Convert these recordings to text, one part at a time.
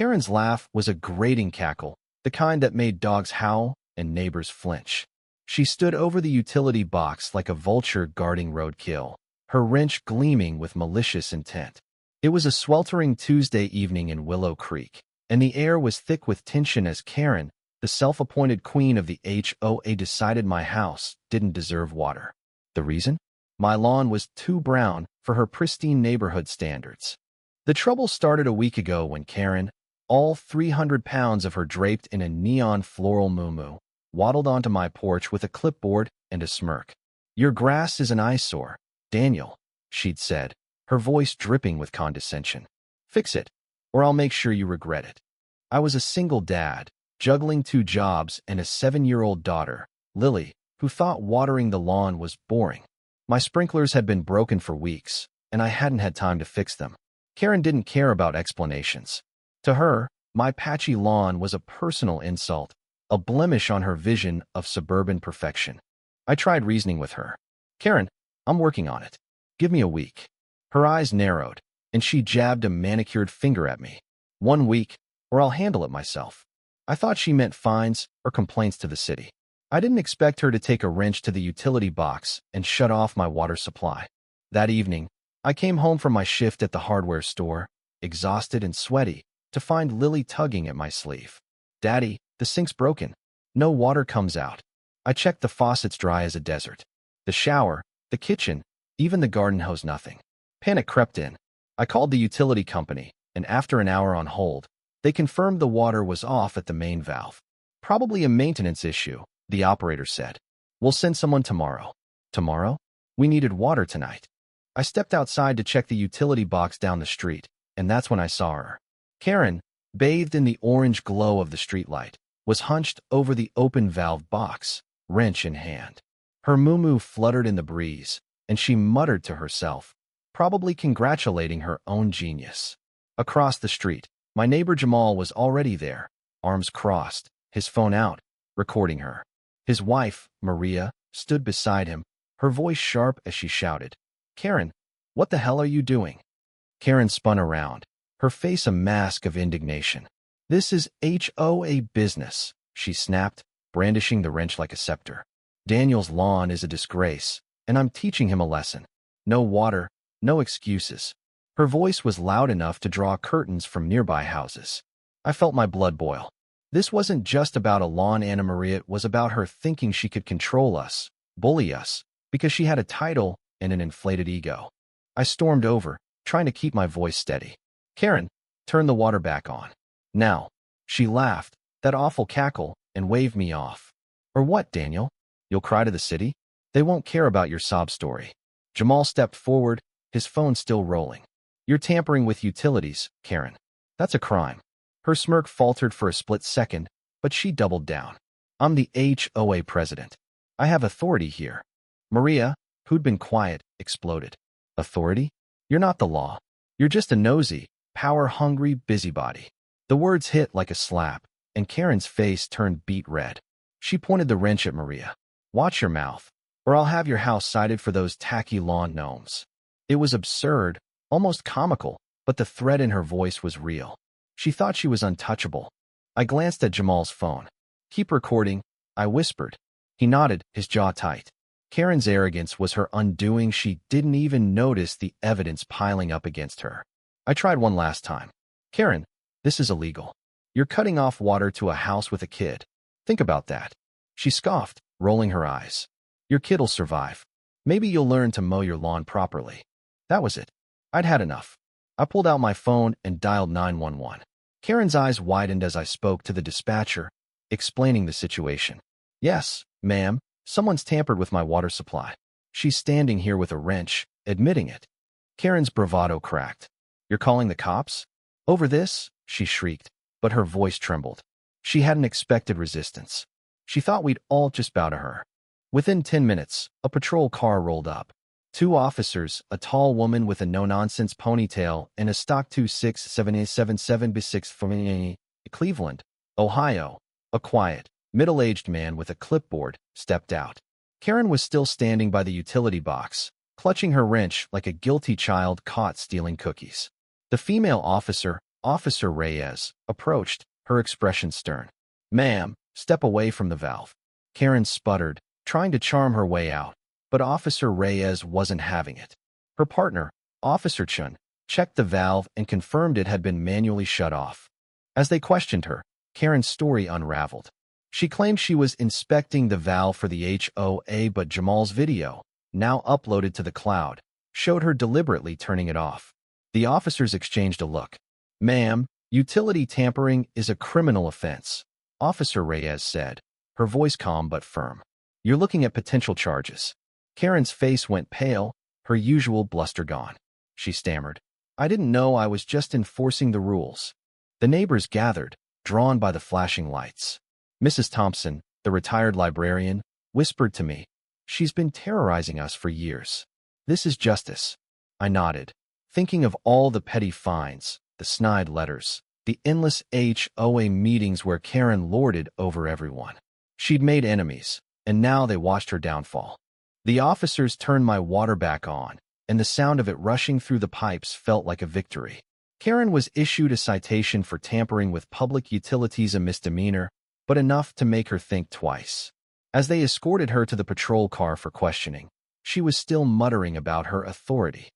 Karen's laugh was a grating cackle, the kind that made dogs howl and neighbors flinch. She stood over the utility box like a vulture guarding roadkill, her wrench gleaming with malicious intent. It was a sweltering Tuesday evening in Willow Creek, and the air was thick with tension as Karen, the self-appointed queen of the HOA, decided my house didn't deserve water. The reason? My lawn was too brown for her pristine neighborhood standards. The trouble started a week ago when Karen, all 300 pounds of her draped in a neon floral muumuu, waddled onto my porch with a clipboard and a smirk. "Your grass is an eyesore, Daniel," she'd said, her voice dripping with condescension. "Fix it, or I'll make sure you regret it." I was a single dad, juggling 2 jobs and a 7-year-old daughter, Lily, who thought watering the lawn was boring. My sprinklers had been broken for weeks, and I hadn't had time to fix them. Karen didn't care about explanations. To her, my patchy lawn was a personal insult, a blemish on her vision of suburban perfection. I tried reasoning with her. "Karen, I'm working on it. Give me a week." Her eyes narrowed, and she jabbed a manicured finger at me. "1 week, or I'll handle it myself." I thought she meant fines or complaints to the city. I didn't expect her to take a wrench to the utility box and shut off my water supply. That evening, I came home from my shift at the hardware store, exhausted and sweaty, to find Lily tugging at my sleeve. "Daddy, the sink's broken. No water comes out." I checked the faucets dry as a desert. The shower, the kitchen, even the garden hose, nothing. Panic crept in. I called the utility company, and after an hour on hold, they confirmed the water was off at the main valve. "Probably a maintenance issue," the operator said. "We'll send someone tomorrow." Tomorrow? We needed water tonight. I stepped outside to check the utility box down the street, and that's when I saw her. Karen, bathed in the orange glow of the streetlight, was hunched over the open valve box, wrench in hand. Her muumuu fluttered in the breeze, and she muttered to herself, probably congratulating her own genius. Across the street, my neighbor Jamal was already there, arms crossed, his phone out, recording her. His wife, Maria, stood beside him, her voice sharp as she shouted, "Karen, what the hell are you doing?" Karen spun around, her face a mask of indignation. "This is HOA business," she snapped, brandishing the wrench like a scepter. "Daniel's lawn is a disgrace, and I'm teaching him a lesson. No water, no excuses." Her voice was loud enough to draw curtains from nearby houses. I felt my blood boil. This wasn't just about a lawn Anna Maria, it was about her thinking she could control us, bully us, because she had a title and an inflated ego. I stormed over, trying to keep my voice steady. "Karen, turn the water back on. Now." She laughed, that awful cackle, and waved me off. "Or what, Daniel? You'll cry to the city? They won't care about your sob story." Jamal stepped forward, his phone still rolling. "You're tampering with utilities, Karen. That's a crime." Her smirk faltered for a split second, but she doubled down. "I'm the HOA president. I have authority here." Maria, who'd been quiet, exploded. "Authority? You're not the law. You're just a nosy, power-hungry busybody." The words hit like a slap, and Karen's face turned beet red. She pointed the wrench at Maria. "Watch your mouth, or I'll have your house cited for those tacky lawn gnomes." It was absurd, almost comical, but the threat in her voice was real. She thought she was untouchable. I glanced at Jamal's phone. "Keep recording," I whispered. He nodded, his jaw tight. Karen's arrogance was her undoing. She didn't even notice the evidence piling up against her. I tried one last time. "Karen, this is illegal. You're cutting off water to a house with a kid. Think about that." She scoffed, rolling her eyes. "Your kid'll survive. Maybe you'll learn to mow your lawn properly." That was it. I'd had enough. I pulled out my phone and dialed 911. Karen's eyes widened as I spoke to the dispatcher, explaining the situation. "Yes, ma'am, someone's tampered with my water supply. She's standing here with a wrench, admitting it." Karen's bravado cracked. "You're calling the cops? Over this?" she shrieked, but her voice trembled. She hadn't expected resistance. She thought we'd all just bow to her. Within 10 minutes, a patrol car rolled up. 2 officers, a tall woman with a no-nonsense ponytail and a stock 26777B6 from Cleveland, Ohio. A quiet, middle-aged man with a clipboard stepped out. Karen was still standing by the utility box, clutching her wrench like a guilty child caught stealing cookies. The female officer, Officer Reyes approached, her expression stern. "Ma'am, step away from the valve." Karen sputtered, trying to charm her way out, but Officer Reyes wasn't having it. Her partner, Officer Chun, checked the valve and confirmed it had been manually shut off. As they questioned her, Karen's story unraveled. She claimed she was inspecting the valve for the HOA, but Jamal's video, now uploaded to the cloud, showed her deliberately turning it off. The officers exchanged a look. "Ma'am, utility tampering is a criminal offense," Officer Reyes said, her voice calm but firm. "You're looking at potential charges." Karen's face went pale, her usual bluster gone. She stammered, "I didn't know, I was just enforcing the rules." The neighbors gathered, drawn by the flashing lights. Mrs. Thompson, the retired librarian, whispered to me, "She's been terrorizing us for years. This is justice." I nodded, thinking of all the petty fines, the snide letters, the endless HOA meetings where Karen lorded over everyone. She'd made enemies, and now they watched her downfall. The officers turned my water back on, and the sound of it rushing through the pipes felt like a victory. Karen was issued a citation for tampering with public utilities, a misdemeanor, but enough to make her think twice. As they escorted her to the patrol car for questioning, she was still muttering about her authority.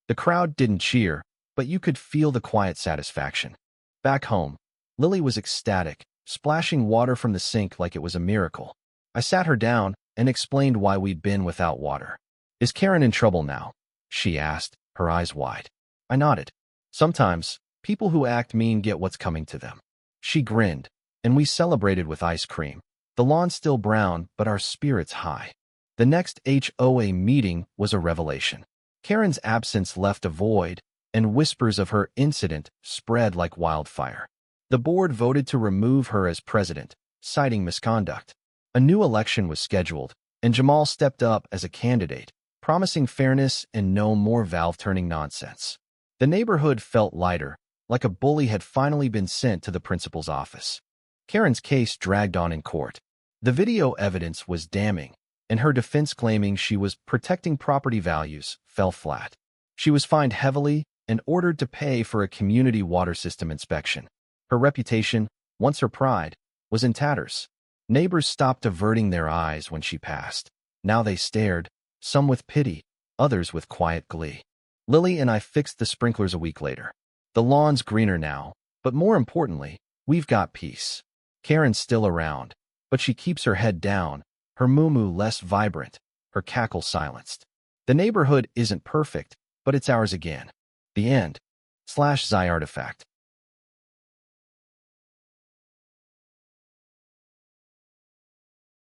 The crowd didn't cheer, but you could feel the quiet satisfaction. Back home, Lily was ecstatic, splashing water from the sink like it was a miracle. I sat her down and explained why we'd been without water. "Is Karen in trouble now?" she asked, her eyes wide. I nodded. "Sometimes, people who act mean get what's coming to them." She grinned, and we celebrated with ice cream. The lawn's still brown, but our spirits high. The next HOA meeting was a revelation. Karen's absence left a void, and whispers of her incident spread like wildfire. The board voted to remove her as president, citing misconduct. A new election was scheduled, and Jamal stepped up as a candidate, promising fairness and no more valve-turning nonsense. The neighborhood felt lighter, like a bully had finally been sent to the principal's office. Karen's case dragged on in court. The video evidence was damning, and her defense claiming she was protecting property values fell flat. She was fined heavily and ordered to pay for a community water system inspection. Her reputation, once her pride, was in tatters. Neighbors stopped averting their eyes when she passed. Now they stared, some with pity, others with quiet glee. Lily and I fixed the sprinklers a week later. The lawn's greener now, but more importantly, we've got peace. Karen's still around, but she keeps her head down, her moo-moo less vibrant, her cackle silenced. The neighborhood isn't perfect, but it's ours again. The end. /Xi artifact.